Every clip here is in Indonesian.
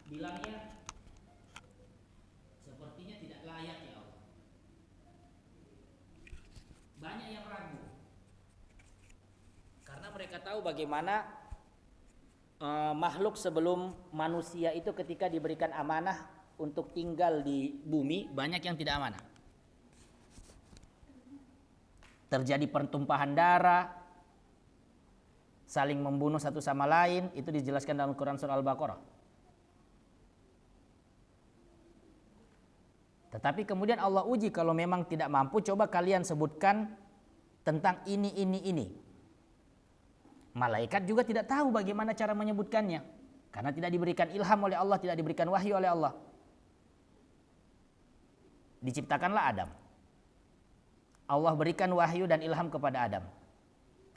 bilangnya sepertinya tidak layak ya Allah. Banyak yang ragu karena mereka tahu bagaimana makhluk sebelum manusia itu ketika diberikan amanah untuk tinggal di bumi, banyak yang tidak amanah. Terjadi pertumpahan darah, saling membunuh satu sama lain, itu dijelaskan dalam Quran surah Al-Baqarah. Tetapi kemudian Allah uji, kalau memang tidak mampu, coba kalian sebutkan tentang ini. Malaikat juga tidak tahu bagaimana cara menyebutkannya, karena tidak diberikan ilham oleh Allah, tidak diberikan wahyu oleh Allah. Diciptakanlah Adam. Allah berikan wahyu dan ilham kepada Adam.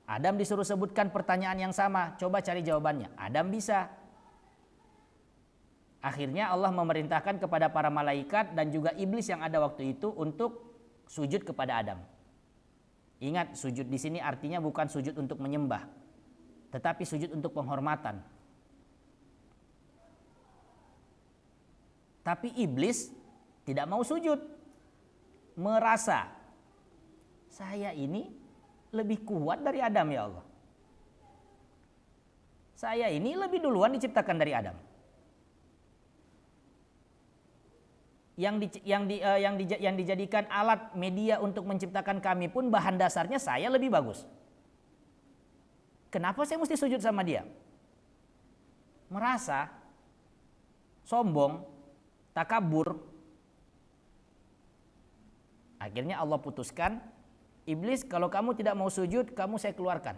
Adam disuruh sebutkan pertanyaan yang sama, coba cari jawabannya. Adam bisa. Akhirnya Allah memerintahkan kepada para malaikat dan juga iblis yang ada waktu itu untuk sujud kepada Adam. Ingat, sujud di sini artinya bukan sujud untuk menyembah, tetapi sujud untuk penghormatan. Tapi iblis tidak mau sujud. Merasa, saya ini lebih kuat dari Adam ya Allah. Saya ini lebih duluan diciptakan dari Adam. Yang dijadikan alat media untuk menciptakan kami pun bahan dasarnya saya lebih bagus. Kenapa saya mesti sujud sama dia? Merasa sombong, takabur. Akhirnya Allah putuskan, iblis kalau kamu tidak mau sujud, kamu saya keluarkan.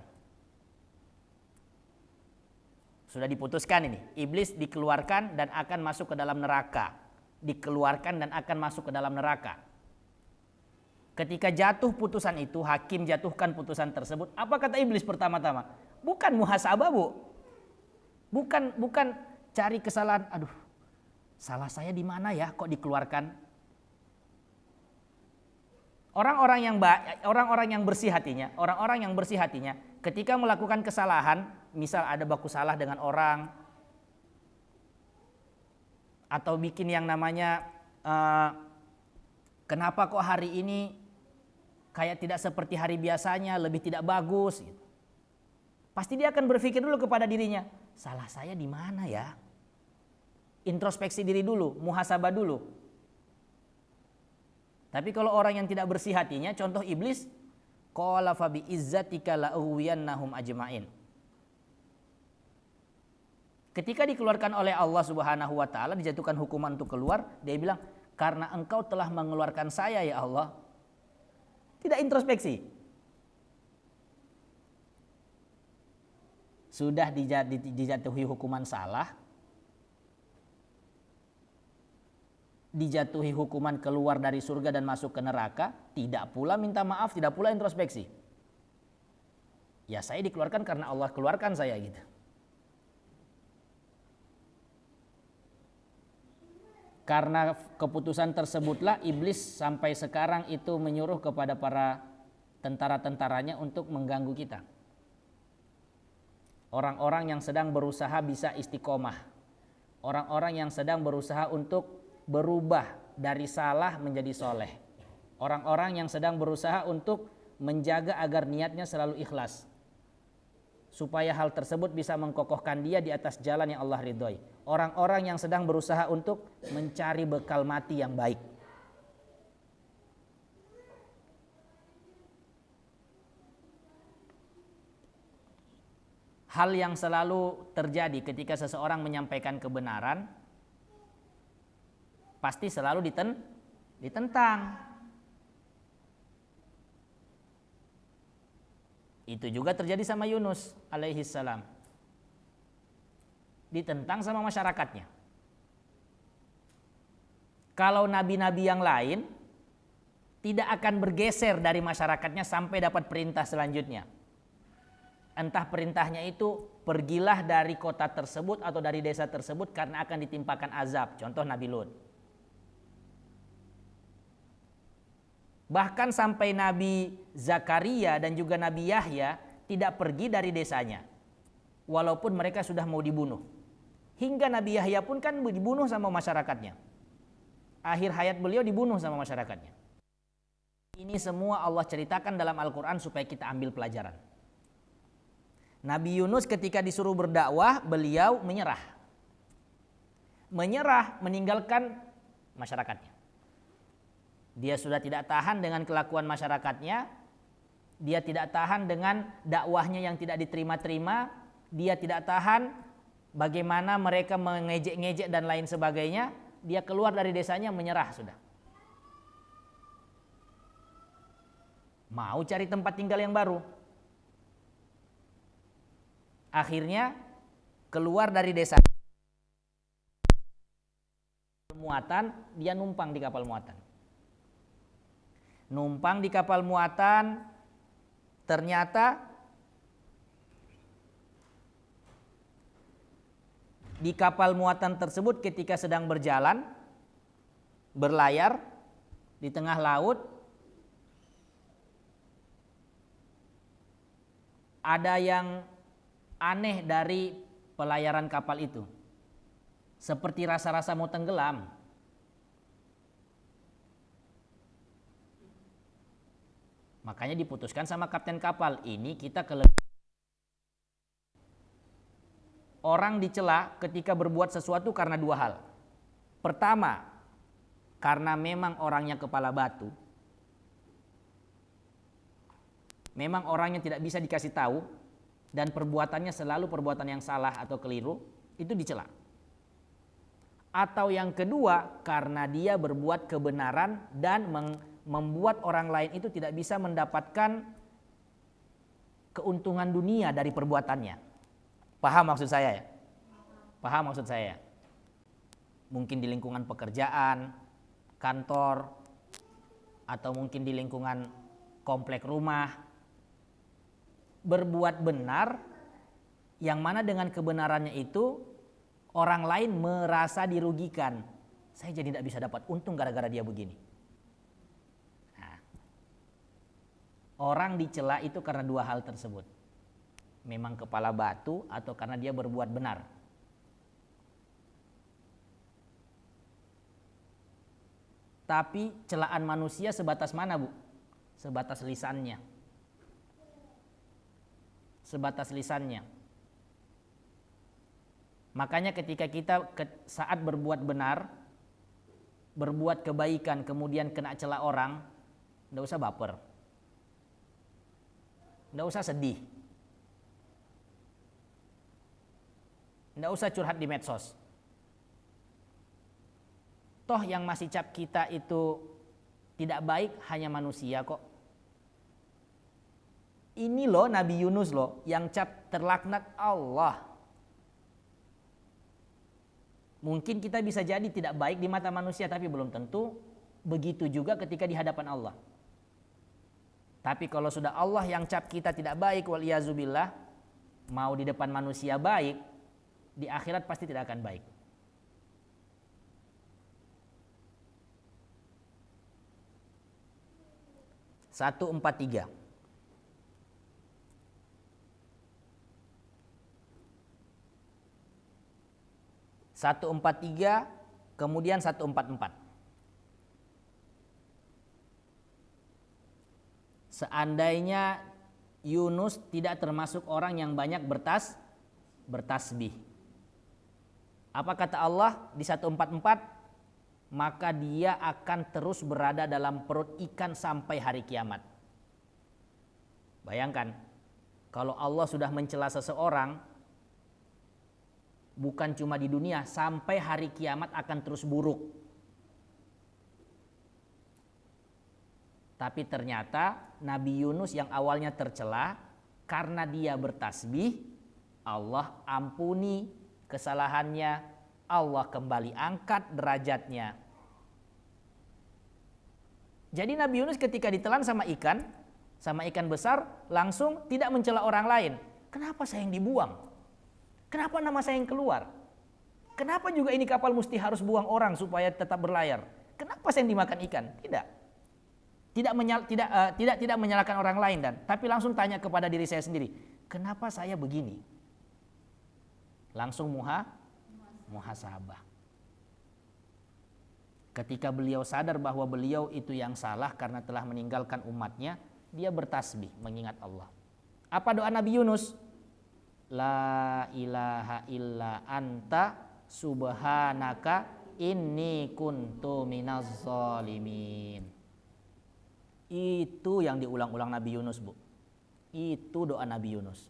Sudah diputuskan ini, iblis dikeluarkan dan akan masuk ke dalam neraka. Dikeluarkan dan akan masuk ke dalam neraka. Ketika jatuh putusan itu, hakim jatuhkan putusan tersebut, apa kata iblis pertama-tama? Bukan muhasabah, Bu. Bukan cari kesalahan. Aduh, salah saya di mana ya kok dikeluarkan? Orang-orang yang bersih hatinya, ketika melakukan kesalahan, misal ada baku salah dengan orang, atau bikin yang namanya kenapa kok hari ini kayak tidak seperti hari biasanya, lebih tidak bagus gitu. Pasti dia akan berpikir dulu kepada dirinya, salah saya di mana ya? Introspeksi diri dulu, muhasabah dulu. Tapi kalau orang yang tidak bersih hatinya, contoh iblis, qala fa bi izzatika la ughwiyannahum ajmain. Ketika dikeluarkan oleh Allah Subhanahu wa taala, dijatuhkan hukuman untuk keluar, dia bilang, "Karena engkau telah mengeluarkan saya ya Allah." Tidak introspeksi. Sudah dijatuhi hukuman salah, dijatuhi hukuman keluar dari surga dan masuk ke neraka, tidak pula minta maaf, tidak pula introspeksi. Ya saya dikeluarkan karena Allah keluarkan saya gitu. Karena keputusan tersebutlah iblis sampai sekarang itu menyuruh kepada para tentara-tentaranya untuk mengganggu kita. Orang-orang yang sedang berusaha bisa istiqomah. Orang-orang yang sedang berusaha untuk berubah dari salah menjadi soleh. Orang-orang yang sedang berusaha untuk menjaga agar niatnya selalu ikhlas, supaya hal tersebut bisa mengkokohkan dia di atas jalan yang Allah ridhoi. Orang-orang yang sedang berusaha untuk mencari bekal mati yang baik. Hal yang selalu terjadi ketika seseorang menyampaikan kebenaran, pasti selalu ditentang. Itu juga terjadi sama Yunus alaihi salam. Ditentang sama masyarakatnya. Kalau nabi-nabi yang lain tidak akan bergeser dari masyarakatnya sampai dapat perintah selanjutnya. Entah perintahnya itu pergilah dari kota tersebut atau dari desa tersebut karena akan ditimpakan azab. Contoh Nabi Lut. Bahkan sampai Nabi Zakaria dan juga Nabi Yahya tidak pergi dari desanya. Walaupun mereka sudah mau dibunuh. Hingga Nabi Yahya pun kan dibunuh sama masyarakatnya. Akhir hayat beliau dibunuh sama masyarakatnya. Ini semua Allah ceritakan dalam Al-Quran supaya kita ambil pelajaran. Nabi Yunus ketika disuruh berdakwah, beliau menyerah. Menyerah, meninggalkan masyarakatnya. Dia sudah tidak tahan dengan kelakuan masyarakatnya. Dia tidak tahan dengan dakwahnya yang tidak diterima-terima. Dia tidak tahan bagaimana mereka mengejek-ngejek dan lain sebagainya. Dia keluar dari desanya, menyerah sudah. Mau cari tempat tinggal yang baru. Akhirnya keluar dari desa muatan, dia numpang di kapal muatan. Numpang di kapal muatan, ternyata di kapal muatan tersebut ketika sedang berjalan, berlayar di tengah laut, ada yang aneh dari pelayaran kapal itu. Seperti rasa-rasa mau tenggelam. Makanya diputuskan sama kapten kapal, ini kita orang dicela ketika berbuat sesuatu karena dua hal. Pertama, karena memang orangnya kepala batu. Memang orangnya tidak bisa dikasih tahu dan perbuatannya selalu perbuatan yang salah atau keliru, itu dicela. Atau yang kedua, karena dia berbuat kebenaran dan membuat orang lain itu tidak bisa mendapatkan keuntungan dunia dari perbuatannya. Paham maksud saya ya? Paham maksud saya? Mungkin di lingkungan pekerjaan, kantor, atau mungkin di lingkungan komplek rumah. Berbuat benar, yang mana dengan kebenarannya itu orang lain merasa dirugikan. Saya jadi tidak bisa dapat untung gara-gara dia begini. Nah, orang dicela itu karena dua hal tersebut. Memang kepala batu atau karena dia berbuat benar. Tapi celaan manusia sebatas mana, Bu? Sebatas lisannya. Sebatas lisannya. Makanya ketika kita saat berbuat benar, berbuat kebaikan, kemudian kena cela orang, tidak usah baper. Tidak usah sedih. Tidak usah curhat di medsos. Toh yang masih cap kita itu tidak baik hanya manusia kok. Ini loh Nabi Yunus loh yang cap terlaknat Allah. Mungkin kita bisa jadi tidak baik di mata manusia, tapi belum tentu begitu juga ketika di hadapan Allah. Tapi kalau sudah Allah yang cap kita tidak baik, waliyazubillah, mau di depan manusia baik, di akhirat pasti tidak akan baik. Satu, 4, 3. 143, kemudian 144. Seandainya Yunus tidak termasuk orang yang banyak bertasbih. Apa kata Allah di 144? Maka dia akan terus berada dalam perut ikan sampai hari kiamat. Bayangkan, kalau Allah sudah mencela seseorang, bukan cuma di dunia, sampai hari kiamat akan terus buruk. Tapi ternyata Nabi Yunus yang awalnya tercela, karena dia bertasbih, Allah ampuni kesalahannya, Allah kembali angkat derajatnya. Jadi Nabi Yunus ketika ditelan sama ikan besar, langsung tidak mencela orang lain. Kenapa saya yang dibuang? Kenapa nama saya yang keluar? Kenapa juga ini kapal mesti harus buang orang supaya tetap berlayar? Kenapa saya yang dimakan ikan? Tidak menyalahkan orang lain, tapi langsung tanya kepada diri saya sendiri, kenapa saya begini? Langsung muhasabah. Ketika beliau sadar bahwa beliau itu yang salah karena telah meninggalkan umatnya, dia bertasbih mengingat Allah. Apa doa Nabi Yunus? La ilaha illa anta subhanaka inni kuntu minaz zalimin. Itu yang diulang-ulang Nabi Yunus, Bu. Itu doa Nabi Yunus.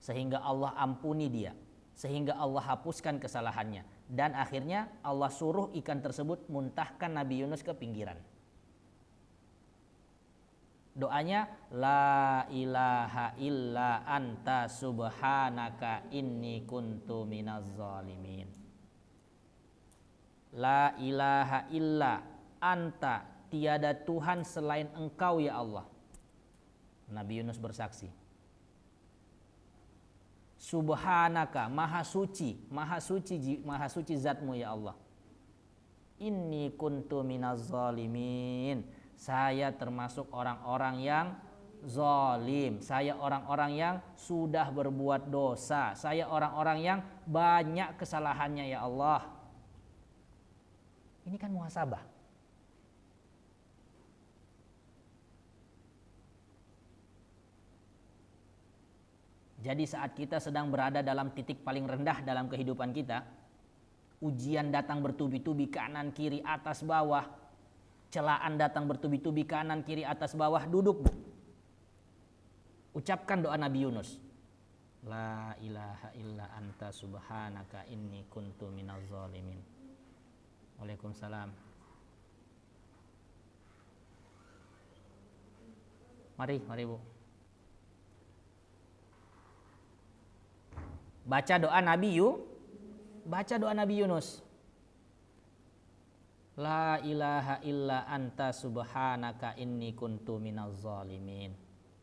Sehingga Allah ampuni dia, sehingga Allah hapuskan kesalahannya, dan akhirnya Allah suruh ikan tersebut muntahkan Nabi Yunus ke pinggiran. Doanya la ilaha illa anta subhanaka inni kuntu minaz zalimin. La ilaha illa anta, tiada Tuhan selain Engkau ya Allah. Nabi Yunus bersaksi. Subhanaka, maha suci zatmu ya Allah. Inni kuntu minaz zalimin. Saya termasuk orang-orang yang zalim. Saya orang-orang yang sudah berbuat dosa. Saya orang-orang yang banyak kesalahannya ya Allah. Ini kan muhasabah. Jadi saat kita sedang berada dalam titik paling rendah dalam kehidupan kita, ujian datang bertubi-tubi kanan kiri atas bawah, celaan datang bertubi-tubi kanan kiri atas bawah, duduk, Bu. Ucapkan doa Nabi Yunus. La ilaha illa anta subhanaka inni kuntu minaz zalimin. Waalaikumsalam. Mari Bu. Baca doa Nabi Yunus. La ilaha illa anta subhanaka inni kuntu minaz zalimin.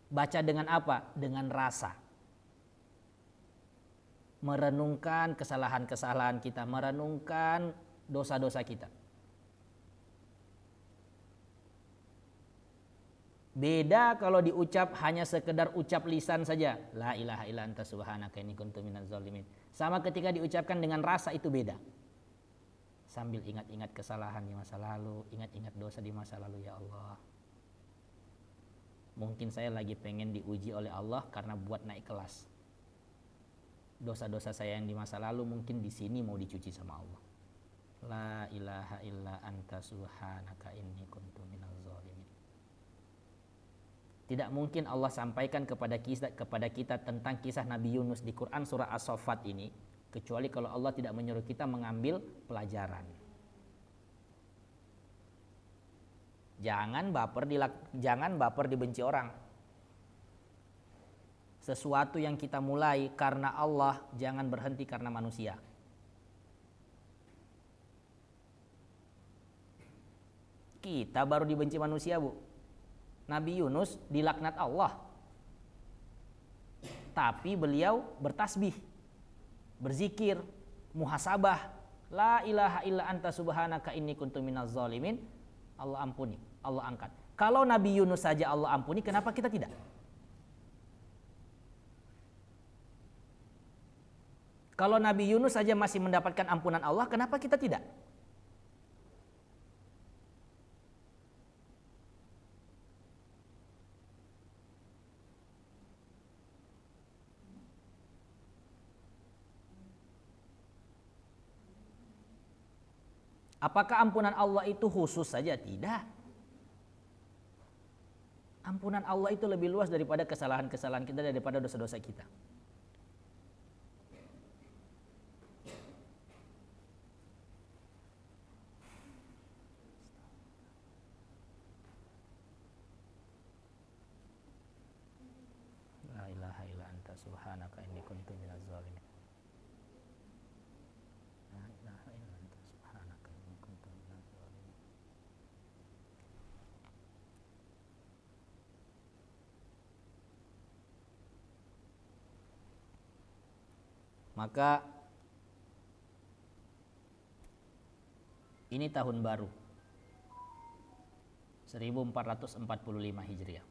Baca dengan apa? Dengan rasa. Merenungkan kesalahan-kesalahan kita, merenungkan dosa-dosa kita. Beda kalau diucap hanya sekedar ucap lisan saja. La ilaha illa anta subhanaka inni kuntu minaz zalimin. Sama ketika diucapkan dengan rasa itu beda. Sambil ingat-ingat kesalahan di masa lalu, ingat-ingat dosa di masa lalu ya Allah. Mungkin saya lagi pengen diuji oleh Allah karena buat naik kelas. Dosa-dosa saya yang di masa lalu mungkin di sini mau dicuci sama Allah. La ilaha illa anta subhanaka inni kuntu minaz zalimin. Tidak mungkin Allah sampaikan kepada kita tentang kisah Nabi Yunus di Quran surah As-Saffat ini kecuali kalau Allah tidak menyuruh kita mengambil pelajaran. Jangan baper dibenci orang. Sesuatu yang kita mulai karena Allah, jangan berhenti karena manusia. Kita baru dibenci manusia, Bu. Nabi Yunus dilaknat Allah. Tapi beliau bertasbih, berzikir, muhasabah. La ilaha illa anta subhanaka inni kuntu minaz zalimin. Allah ampuni, Allah angkat. Kalau Nabi Yunus saja Allah ampuni, kenapa kita tidak? Kalau Nabi Yunus saja masih mendapatkan ampunan Allah, kenapa kita tidak? Apakah ampunan Allah itu khusus saja? Tidak. Ampunan Allah itu lebih luas daripada kesalahan-kesalahan kita, daripada dosa-dosa kita. La ilaha illa anta subhanaka inni kuntu minaz zalimin. Maka ini tahun baru 1445 Hijriah.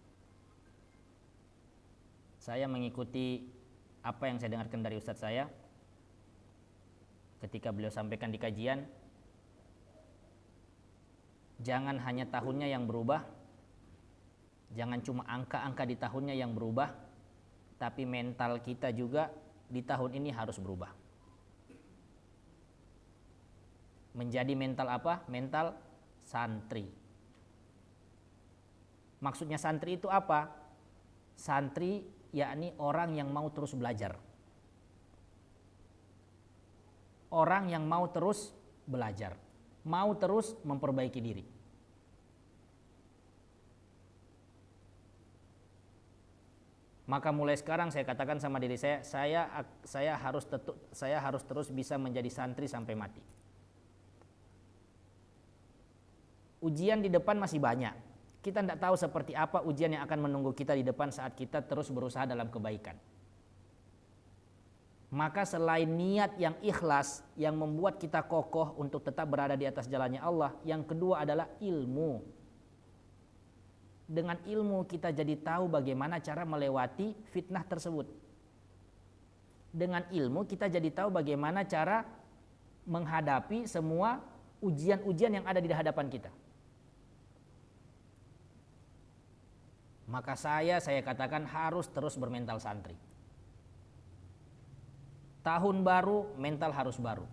Saya mengikuti apa yang saya dengarkan dari ustadz saya. ketika beliau sampaikan di kajian, jangan hanya tahunnya yang berubah, jangan cuma angka-angka di tahunnya yang berubah, tapi mental kita juga di tahun ini harus berubah. Menjadi mental apa? Mental santri. Maksudnya santri itu apa? Santri yakni orang yang mau terus belajar. Orang yang mau terus belajar, mau terus memperbaiki diri. Maka mulai sekarang saya katakan sama diri saya harus terus bisa menjadi santri sampai mati. Ujian di depan masih banyak. Kita tidak tahu seperti apa ujian yang akan menunggu kita di depan saat kita terus berusaha dalam kebaikan. Maka selain niat yang ikhlas yang membuat kita kokoh untuk tetap berada di atas jalannya Allah, yang kedua adalah ilmu. Dengan ilmu kita jadi tahu bagaimana cara melewati fitnah tersebut. Dengan ilmu kita jadi tahu bagaimana cara menghadapi semua ujian-ujian yang ada di hadapan kita. Maka saya katakan harus terus bermental santri. Tahun baru, mental harus baru.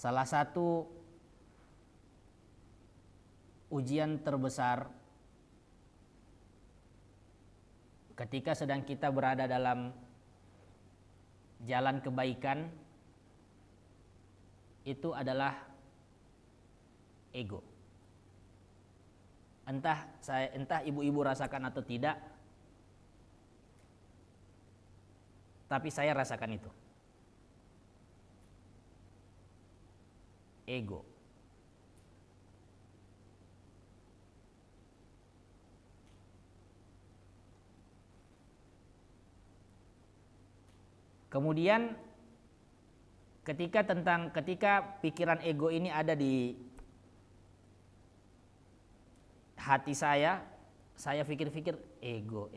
Salah satu ujian terbesar ketika sedang kita berada dalam jalan kebaikan itu adalah ego. Entah ibu-ibu rasakan atau tidak, tapi saya rasakan itu. Ego. Kemudian ketika pikiran ego ini ada di hati saya pikir-pikir ego.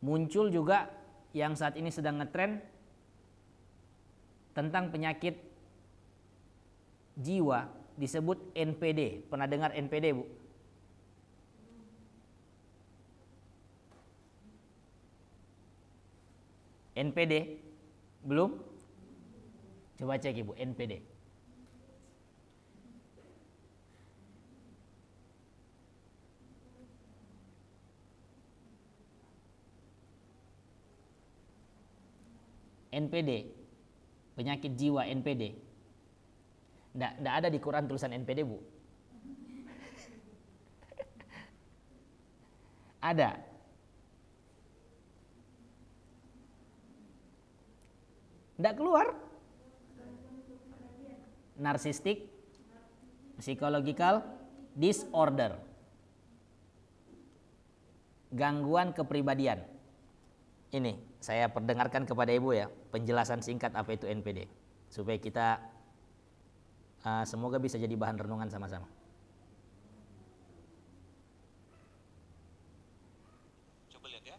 Muncul juga yang saat ini sedang ngetren tentang penyakit jiwa disebut NPD. Pernah dengar NPD, Bu? NPD? Belum? Coba cek Ibu, NPD. NPD, penyakit jiwa NPD. Nggak ada di Quran tulisan NPD, Bu. Ada. Nggak keluar. Narcissistic psychological disorder. Gangguan kepribadian. Ini saya perdengarkan kepada Ibu ya, penjelasan singkat apa itu NPD, supaya kita semoga bisa jadi bahan renungan sama-sama. Coba lihat ya.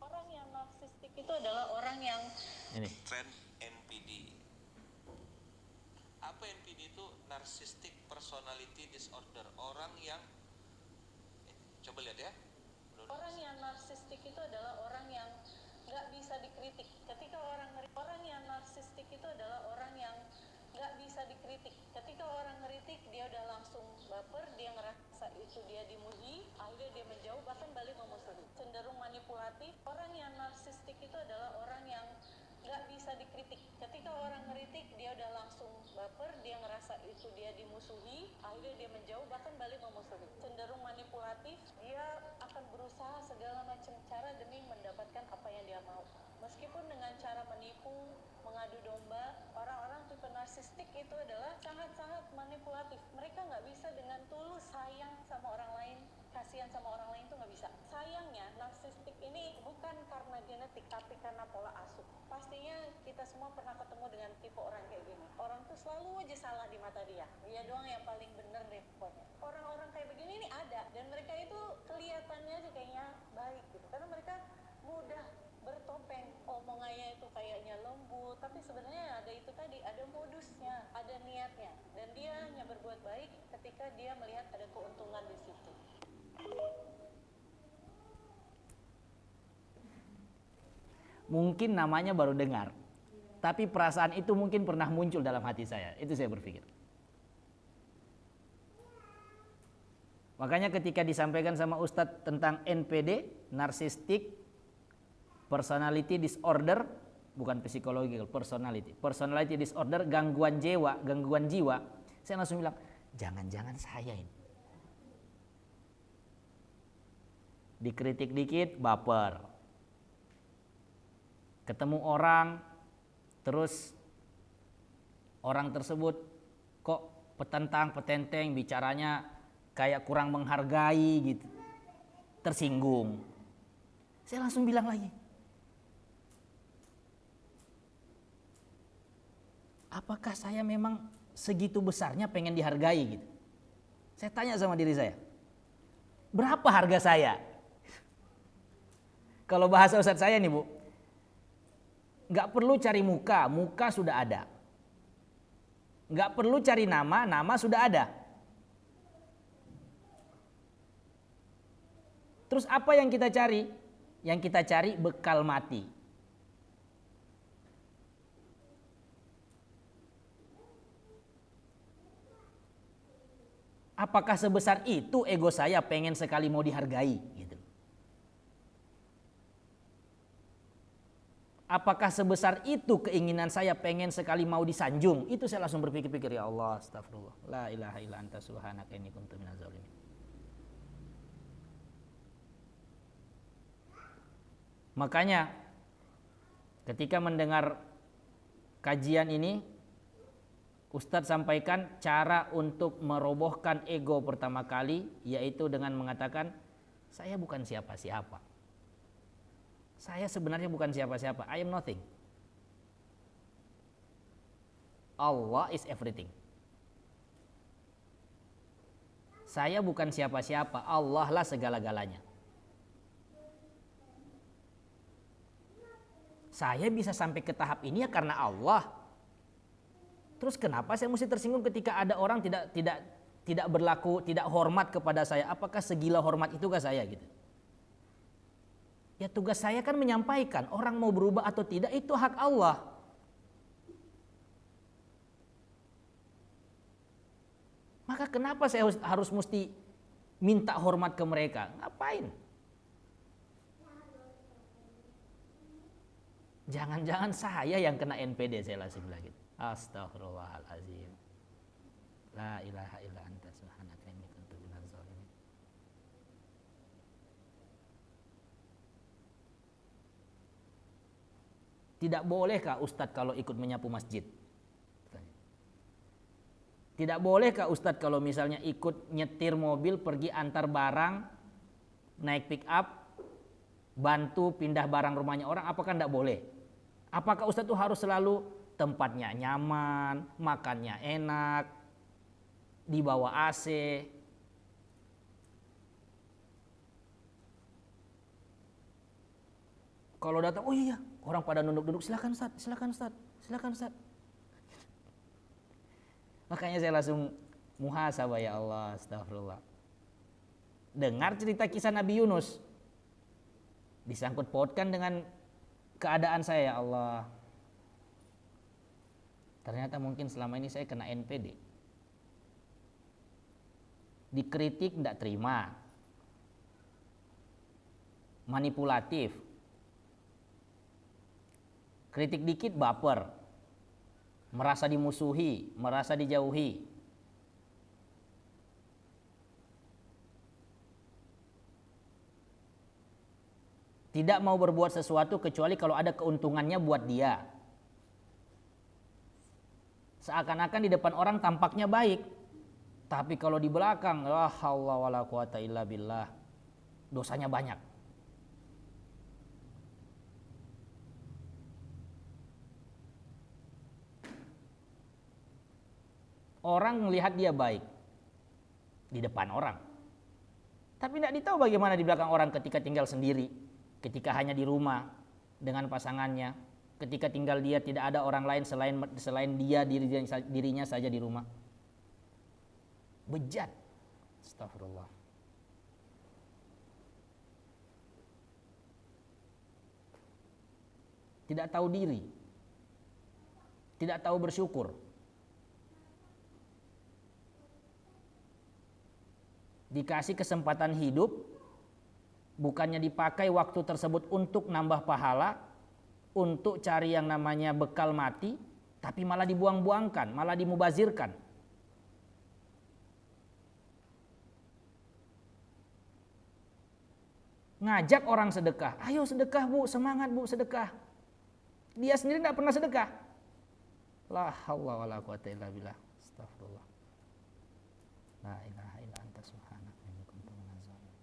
Orang yang narsistik itu adalah orang yang ini tren NPD. Apa NPD itu? Narcissistic Personality Disorder. Orang yang coba lihat ya. Orang yang narsistik itu adalah orang yang nggak bisa dikritik. Ketika orang yang narsistik itu adalah orang yang nggak bisa dikritik. Ketika orang ngeritik dia udah langsung baper, dia ngerasa itu dia dimuji, akhirnya dia menjauh bahkan balik memusuhi. Cenderung manipulatif. Orang yang narsistik itu adalah orang yang nggak bisa dikritik. Ketika orang ngeritik dia udah langsung baper, dia ngerasa itu dia dimusuhi, akhirnya dia menjauh bahkan balik memusuhi. Cenderung manipulatif, dia akan berusaha segala macam cara demi mendapatkan apa yang dia mau. Meskipun dengan cara menipu, mengadu domba, orang-orang tipe narsistik itu adalah sangat-sangat manipulatif. Mereka nggak bisa dengan tulus sayang sama orang lain, kasihan sama narsistik ini bukan karena genetik tapi karena pola asuh. Pastinya kita semua pernah ketemu dengan tipe orang kayak gini. Orang tuh selalu aja salah di mata dia. Dia doang yang paling bener deh pokoknya. Orang-orang kayak begini ini ada, dan mereka itu kelihatannya aja kayaknya baik gitu. Karena mereka mudah bertopeng, omongannya itu kayaknya lembut, tapi sebenarnya ada itu tadi, ada modusnya, ada niatnya, dan dia hanya berbuat baik ketika dia melihat ada keuntungan di situ. Mungkin namanya baru dengar, tapi perasaan itu mungkin pernah muncul dalam hati saya. Itu saya berpikir. Makanya ketika disampaikan sama Ustadz tentang NPD, Narcissistic Personality Disorder, bukan psikologi, personality disorder, gangguan jiwa, saya langsung bilang, jangan-jangan saya ini. Dikritik dikit, baper. Ketemu orang, terus orang tersebut kok petentang-petenteng, bicaranya kayak kurang menghargai gitu. Tersinggung. Saya langsung bilang lagi, apakah saya memang segitu besarnya pengen dihargai gitu? Saya tanya sama diri saya, berapa harga saya? Kalau bahasa Ustadz saya nih Bu, nggak perlu cari muka, muka sudah ada. Nggak perlu cari nama, nama sudah ada. Terus apa yang kita cari? Yang kita cari bekal mati. Apakah sebesar itu ego saya pengen sekali mau dihargai gitu? Apakah sebesar itu keinginan saya pengen sekali mau disanjung? Itu saya langsung berpikir-pikir, ya Allah, astagfirullah, la ilaha illa anta subhanaka inni kuntu minaz zalimin. Makanya ketika mendengar kajian ini, Ustadz sampaikan cara untuk merobohkan ego pertama kali, yaitu dengan mengatakan, saya bukan siapa-siapa. Saya sebenarnya bukan siapa-siapa. I am nothing. Allah is everything. Saya bukan siapa-siapa. Allah lah segala-galanya. Saya bisa sampai ke tahap ini ya karena Allah. Terus kenapa saya mesti tersinggung ketika ada orang tidak berlaku, tidak hormat kepada saya? Apakah segila hormat itukah saya gitu? Ya tugas saya kan menyampaikan, orang mau berubah atau tidak itu hak Allah. Maka kenapa saya harus mesti minta hormat ke mereka? Ngapain? Jangan-jangan saya yang kena NPD, saya langsung bilang gitu. Astaghfirullahalazim. La ilaha illa anta subhanaka inni kuntu minaz zalimin. Tidak bolehkah Ustadz kalau ikut menyapu masjid? Tidak bolehkah Ustadz kalau misalnya ikut nyetir mobil pergi antar barang, naik pick up, bantu pindah barang rumahnya orang, apakah tidak boleh? Apakah Ustadz itu harus selalu tempatnya nyaman, makannya enak, di bawah AC? Kalau datang, oh iya, orang pada nunduk-nunduk, silakan Ustadz, silakan Ustadz, silakan Ustadz. Makanya saya langsung muhasabah, ya Allah, astagfirullah. Dengar cerita kisah Nabi Yunus, disangkut pautkan dengan keadaan saya, ya Allah. Ternyata mungkin selama ini saya kena NPD. Dikritik tidak terima. Manipulatif. Kritik dikit baper. Merasa dimusuhi, merasa dijauhi. Tidak mau berbuat sesuatu kecuali kalau ada keuntungannya buat dia. Seakan-akan di depan orang tampaknya baik, tapi kalau di belakang, la haula wala quwata illa billah, dosanya banyak. Orang melihat dia baik di depan orang, tapi tidak ditahu bagaimana di belakang orang ketika tinggal sendiri, ketika hanya di rumah dengan pasangannya, ketika tinggal dia tidak ada orang lain selain dia dirinya saja di rumah. Bejat. Astagfirullah. Tidak tahu diri. Tidak tahu bersyukur. Dikasih kesempatan hidup, bukannya dipakai waktu tersebut untuk nambah pahala, untuk cari yang namanya bekal mati, tapi malah dibuang-buangkan, malah dimubazirkan. Ngajak orang sedekah, ayo sedekah bu, semangat bu sedekah. Dia sendiri tidak pernah sedekah. La haula wala quwata illa billah. Astagfirullah. La ilaha illa anta subhanaka inni kuntu minaz zalimin.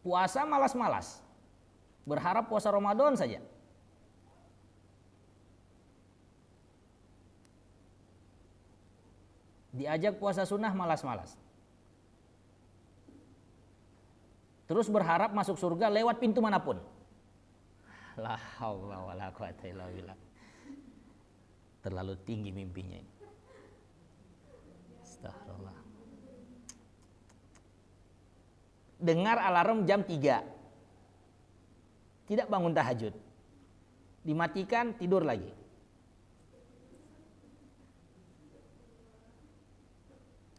Puasa malas-malas. Berharap puasa Ramadan saja. Diajak puasa sunnah malas-malas. Terus berharap masuk surga lewat pintu manapun. La haula wala quwata illa billah. Terlalu tinggi mimpinya ini. Astagfirullah. Dengar alarm jam 3. Tidak bangun tahajud. Dimatikan, tidur lagi.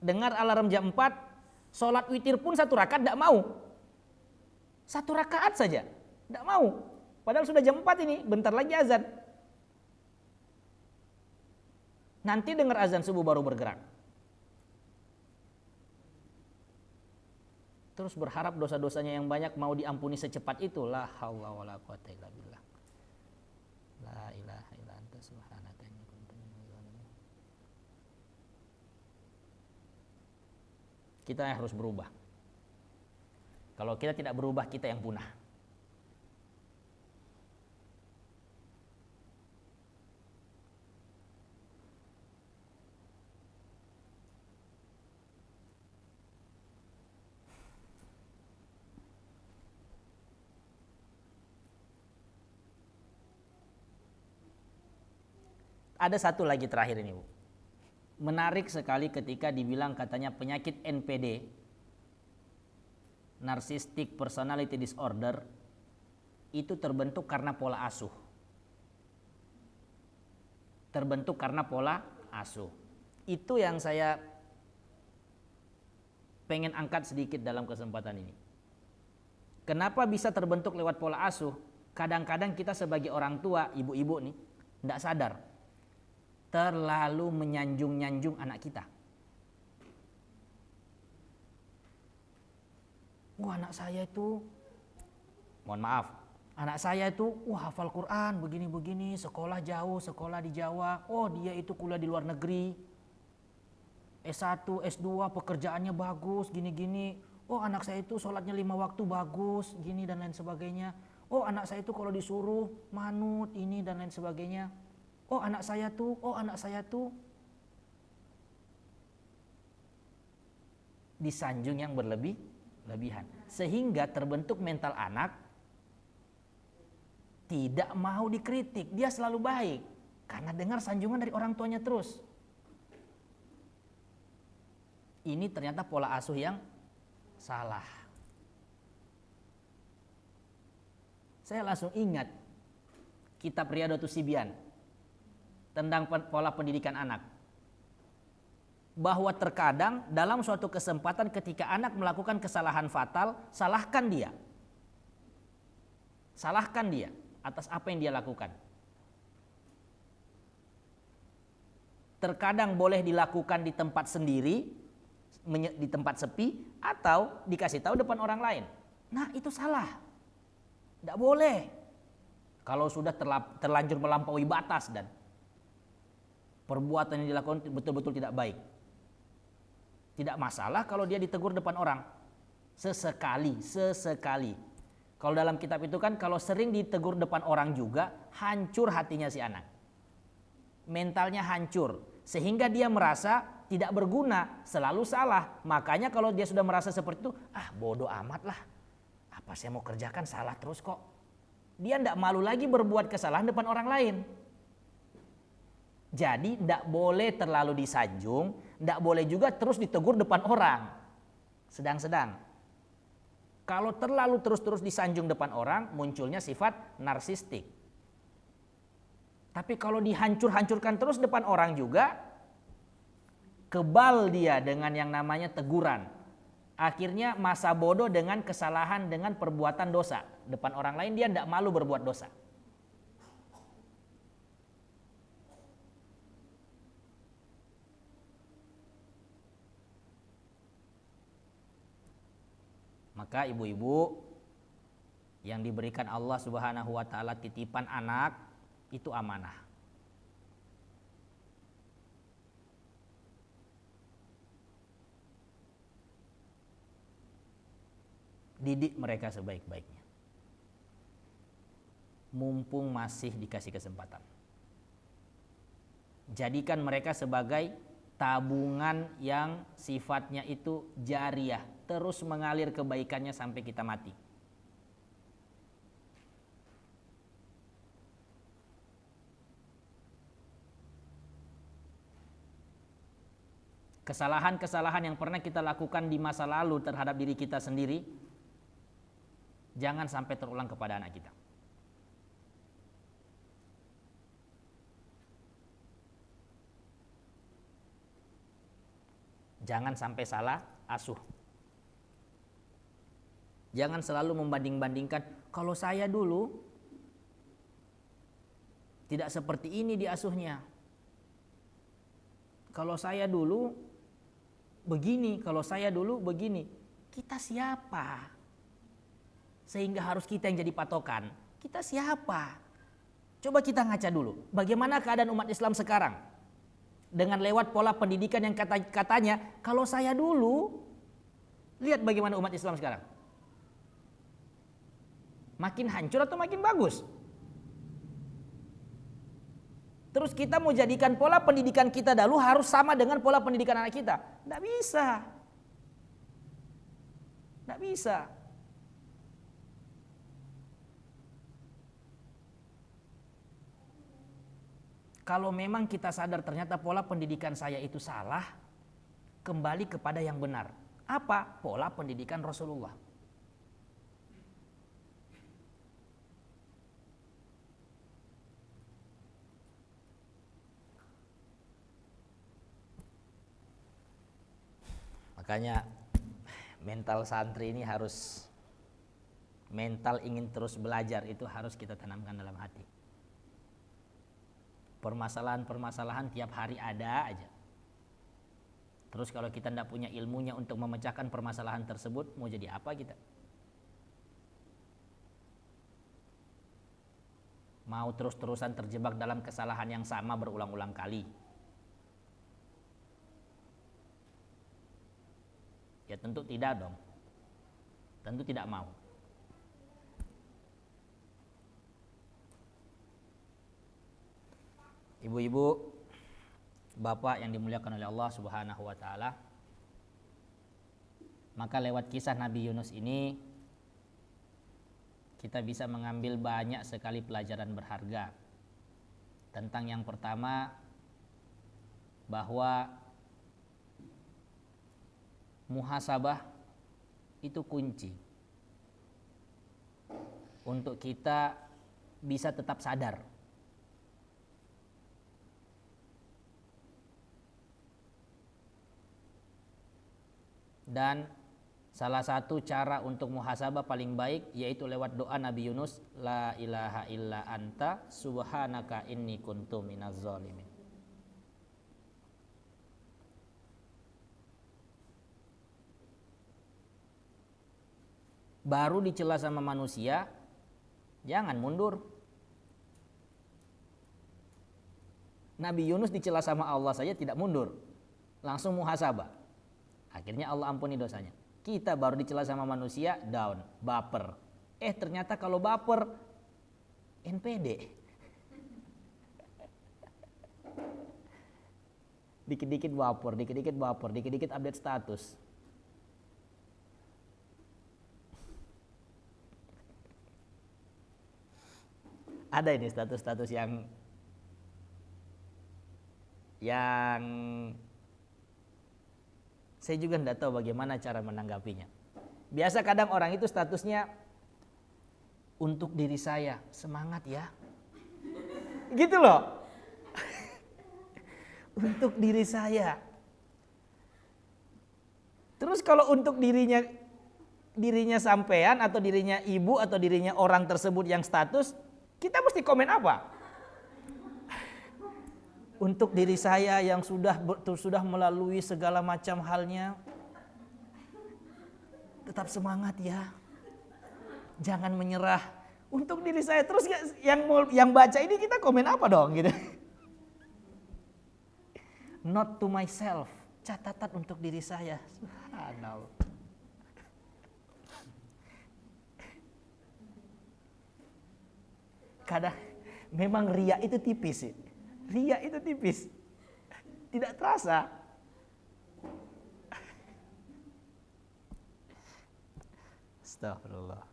Dengar alarm jam 4, sholat witir pun 1 rakaat tidak mau. 1 rakaat saja, tidak mau. Padahal sudah jam 4 ini, bentar lagi azan. Nanti dengar azan subuh baru bergerak. Terus berharap dosa-dosanya yang banyak mau diampuni secepat itu. La haula wala quwata illa billah. La ilaha illa anta subhanaka inni kuntu minaz zalimin. Kita harus berubah. Kalau kita tidak berubah, kita yang punah. Ada satu lagi terakhir ini, Bu. Menarik sekali ketika dibilang katanya penyakit NPD, Narcissistic Personality Disorder, itu terbentuk karena pola asuh. Terbentuk karena pola asuh. Itu yang saya pengen angkat sedikit dalam kesempatan ini. Kenapa bisa terbentuk lewat pola asuh? Kadang-kadang kita sebagai orang tua, ibu-ibu nih, tidak sadar. Terlalu menyanjung-nyanjung anak kita. Wah, anak saya itu, mohon maaf, anak saya itu hafal Quran begini-begini, sekolah jauh, sekolah di Jawa. Oh, dia itu kuliah di luar negeri, S1, S2, pekerjaannya bagus, gini-gini. Oh, anak saya itu sholatnya 5 waktu bagus, gini dan lain sebagainya. Oh, anak saya itu kalau disuruh manut, ini dan lain sebagainya. Oh, anak saya tuh. Disanjung yang berlebihan. Sehingga terbentuk mental anak tidak mau dikritik. Dia selalu baik karena dengar sanjungan dari orang tuanya terus. Ini ternyata pola asuh yang salah. Saya langsung ingat kitab Riyadhatus Shibyan tentang pola pendidikan anak. Bahwa terkadang dalam suatu kesempatan ketika anak melakukan kesalahan fatal, salahkan dia. Salahkan dia atas apa yang dia lakukan. Terkadang boleh dilakukan di tempat sendiri, di tempat sepi, atau dikasih tahu depan orang lain. Nah, itu salah. Tidak boleh. Kalau sudah terlanjur melampaui batas dan perbuatan yang dilakukan betul-betul tidak baik. Tidak masalah kalau dia ditegur depan orang. Sesekali. Kalau dalam kitab itu kan kalau sering ditegur depan orang juga, hancur hatinya si anak. Mentalnya hancur. Sehingga dia merasa tidak berguna, selalu salah. Makanya kalau dia sudah merasa seperti itu, bodoh amat lah. Apa saya mau kerjakan salah terus kok. Dia tidak malu lagi berbuat kesalahan depan orang lain. Jadi tidak boleh terlalu disanjung, tidak boleh juga terus ditegur depan orang. Sedang-sedang. Kalau terlalu terus-terus disanjung depan orang, munculnya sifat narsistik. Tapi kalau dihancur-hancurkan terus depan orang juga, kebal dia dengan yang namanya teguran. Akhirnya masa bodoh dengan kesalahan, dengan perbuatan dosa. Depan orang lain dia tidak malu berbuat dosa. Maka ibu-ibu yang diberikan Allah Subhanahu wa taala titipan anak itu amanah. Didik mereka sebaik-baiknya. Mumpung masih dikasih kesempatan. Jadikan mereka sebagai tabungan yang sifatnya itu jariyah, terus mengalir kebaikannya sampai kita mati. Kesalahan-kesalahan yang pernah kita lakukan di masa lalu terhadap diri kita sendiri, jangan sampai terulang kepada anak kita. Jangan sampai salah asuh. Jangan selalu membanding-bandingkan, kalau saya dulu tidak seperti ini diasuhnya. Kalau saya dulu begini, kalau saya dulu begini. Kita siapa? Sehingga harus kita yang jadi patokan. Kita siapa? Coba kita ngaca dulu. Bagaimana keadaan umat Islam sekarang? Dengan lewat pola pendidikan yang katanya, kalau saya dulu, lihat bagaimana umat Islam sekarang. Makin hancur atau makin bagus? Terus kita mau jadikan pola pendidikan kita dahulu harus sama dengan pola pendidikan anak kita. Tidak bisa. Tidak bisa. Kalau memang kita sadar ternyata pola pendidikan saya itu salah, kembali kepada yang benar. Apa? Pola pendidikan Rasulullah. Makanya mental santri ini harus, mental ingin terus belajar itu harus kita tanamkan dalam hati. Permasalahan-permasalahan tiap hari ada aja. Terus kalau kita tidak punya ilmunya untuk memecahkan permasalahan tersebut, mau jadi apa kita? Mau terus-terusan terjebak dalam kesalahan yang sama berulang-ulang kali? Ya tentu tidak dong. Tentu tidak mau. Ibu-ibu, bapak yang dimuliakan oleh Allah Subhanahu wa taala, maka lewat kisah Nabi Yunus ini kita bisa mengambil banyak sekali pelajaran berharga. Tentang yang pertama, bahwa muhasabah itu kunci untuk kita bisa tetap sadar. Dan salah satu cara untuk muhasabah paling baik yaitu lewat doa Nabi Yunus, la ilaha illa anta subhanaka inni kuntu minaz zalimin. Baru dicela sama manusia, jangan mundur. Nabi Yunus dicela sama Allah saja tidak mundur, langsung muhasabah. Akhirnya Allah ampuni dosanya. Kita baru dicela sama manusia, down, baper. Ternyata kalau baper NPD. Dikit-dikit baper, dikit-dikit baper, dikit-dikit update status. Ada ini status-status yang saya juga tidak tahu bagaimana cara menanggapinya. Biasa kadang orang itu statusnya untuk diri saya, semangat ya. Gitu loh. Untuk diri saya. Terus kalau untuk dirinya sampean atau dirinya ibu atau dirinya orang tersebut yang status, kita mesti komen apa? Untuk diri saya yang sudah melalui segala macam halnya, tetap semangat ya. Jangan menyerah. Untuk diri saya terus yang baca ini kita komen apa dong gitu. Not to myself, catatan untuk diri saya. Subhanallah. Kadang memang ria itu tipis sih. Ria itu tipis. Tidak terasa. Astagfirullah.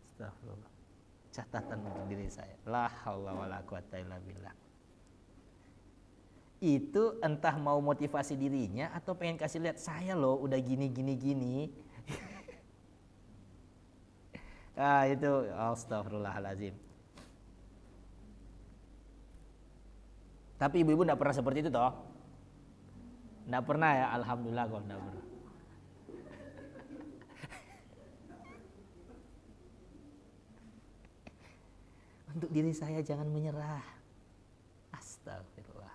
Astagfirullah. Catatan untuk diri saya. La haula wala quwata illa billah. Itu entah mau motivasi dirinya atau pengen kasih lihat saya loh udah gini. Itu astagfirullahalazim. Tapi ibu-ibu enggak pernah seperti itu toh? Enggak pernah ya, alhamdulillah kok enggak pernah. Untuk diri saya jangan menyerah. Astagfirullah.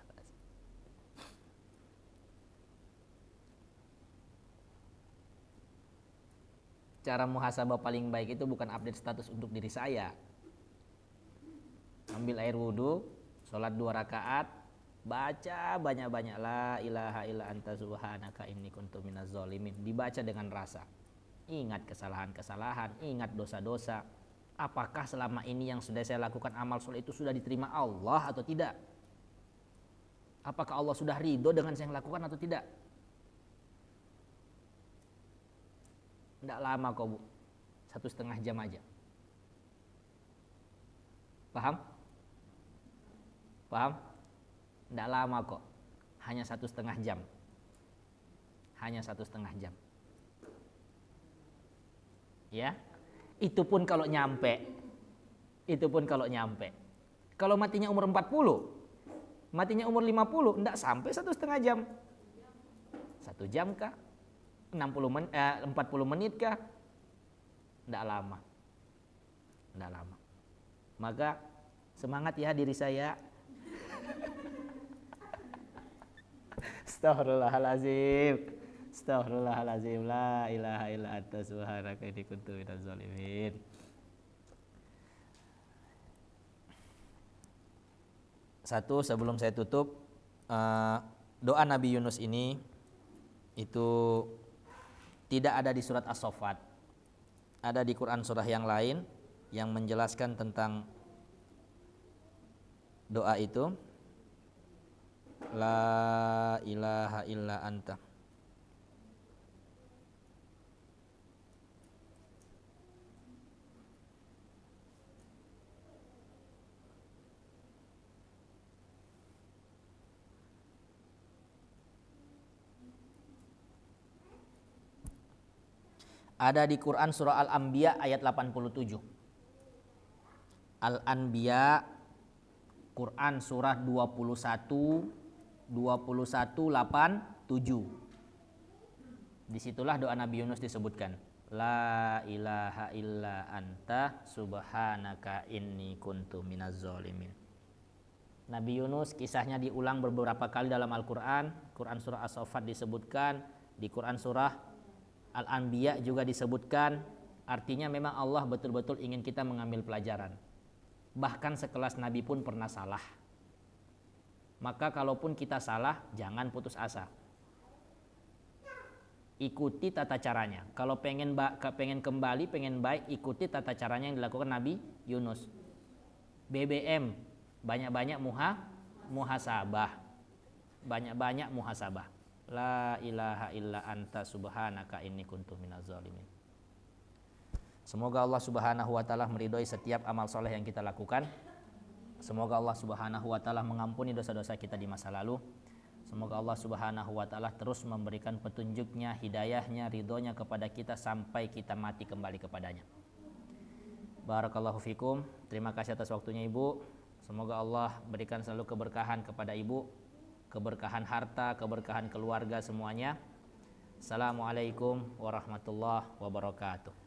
Cara muhasabah paling baik itu bukan update status untuk diri saya. Ambil air wudhu, sholat 2 rakaat, baca banyak-banyak la ilaha illa anta subhanaka inni kuntu minaz zalimin. Dibaca dengan rasa. Ingat kesalahan-kesalahan, ingat dosa-dosa. Apakah selama ini yang sudah saya lakukan amal soleh itu sudah diterima Allah atau tidak? Apakah Allah sudah ridho dengan yang saya lakukan atau tidak? Tidak lama kok bu, 1,5 jam aja. Paham? Tidak lama kok, hanya 1,5 jam. Hanya 1,5 jam. Ya, itu pun kalau nyampe. Kalau matinya umur 40, matinya umur 50, tidak sampai 1,5 jam. 1 jam kah? 40 menit kah? Tidak lama. Maka semangat ya diri saya. Astaghfirullahalazim. La ilaha illa anta subhanaka inni kuntu minaz zalimin. Satu, sebelum saya tutup, doa Nabi Yunus ini itu tidak ada di surat As-Saffat. Ada di Quran surah yang lain yang menjelaskan tentang doa itu. La ilaha illa anta. Ada di Quran surah Al-Anbiya ayat 87. Al-Anbiya Quran surah 21:87. Disitulah doa Nabi Yunus disebutkan. La ilaha illa anta subhanaka inni kuntu minaz zalimin. Nabi Yunus kisahnya diulang beberapa kali dalam Al-Quran. Quran surah As-Saffat disebutkan, di Quran surah Al-Anbiya juga disebutkan. Artinya memang Allah betul-betul ingin kita mengambil pelajaran. Bahkan sekelas Nabi pun pernah salah. Maka kalaupun kita salah, jangan putus asa. ikuti tata caranya. Kalau pengen kembali, pengen baik, ikuti tata caranya yang dilakukan Nabi Yunus. BBM, banyak-banyak muhasabah. Banyak-banyak muhasabah. La ilaha illa anta subhanaka inni kuntu minaz zalimin. Semoga Allah Subhanahu wa taala meridhoi setiap amal soleh yang kita lakukan. Semoga Allah Subhanahu wa taala mengampuni dosa-dosa kita di masa lalu. Semoga Allah Subhanahu wa taala terus memberikan petunjuknya, hidayahnya, ridhonya kepada kita sampai kita mati kembali kepadanya. Barakallahu fikum. Terima kasih atas waktunya Ibu. Semoga Allah berikan selalu keberkahan kepada Ibu, keberkahan harta, keberkahan keluarga semuanya. Assalamualaikum warahmatullahi wabarakatuh.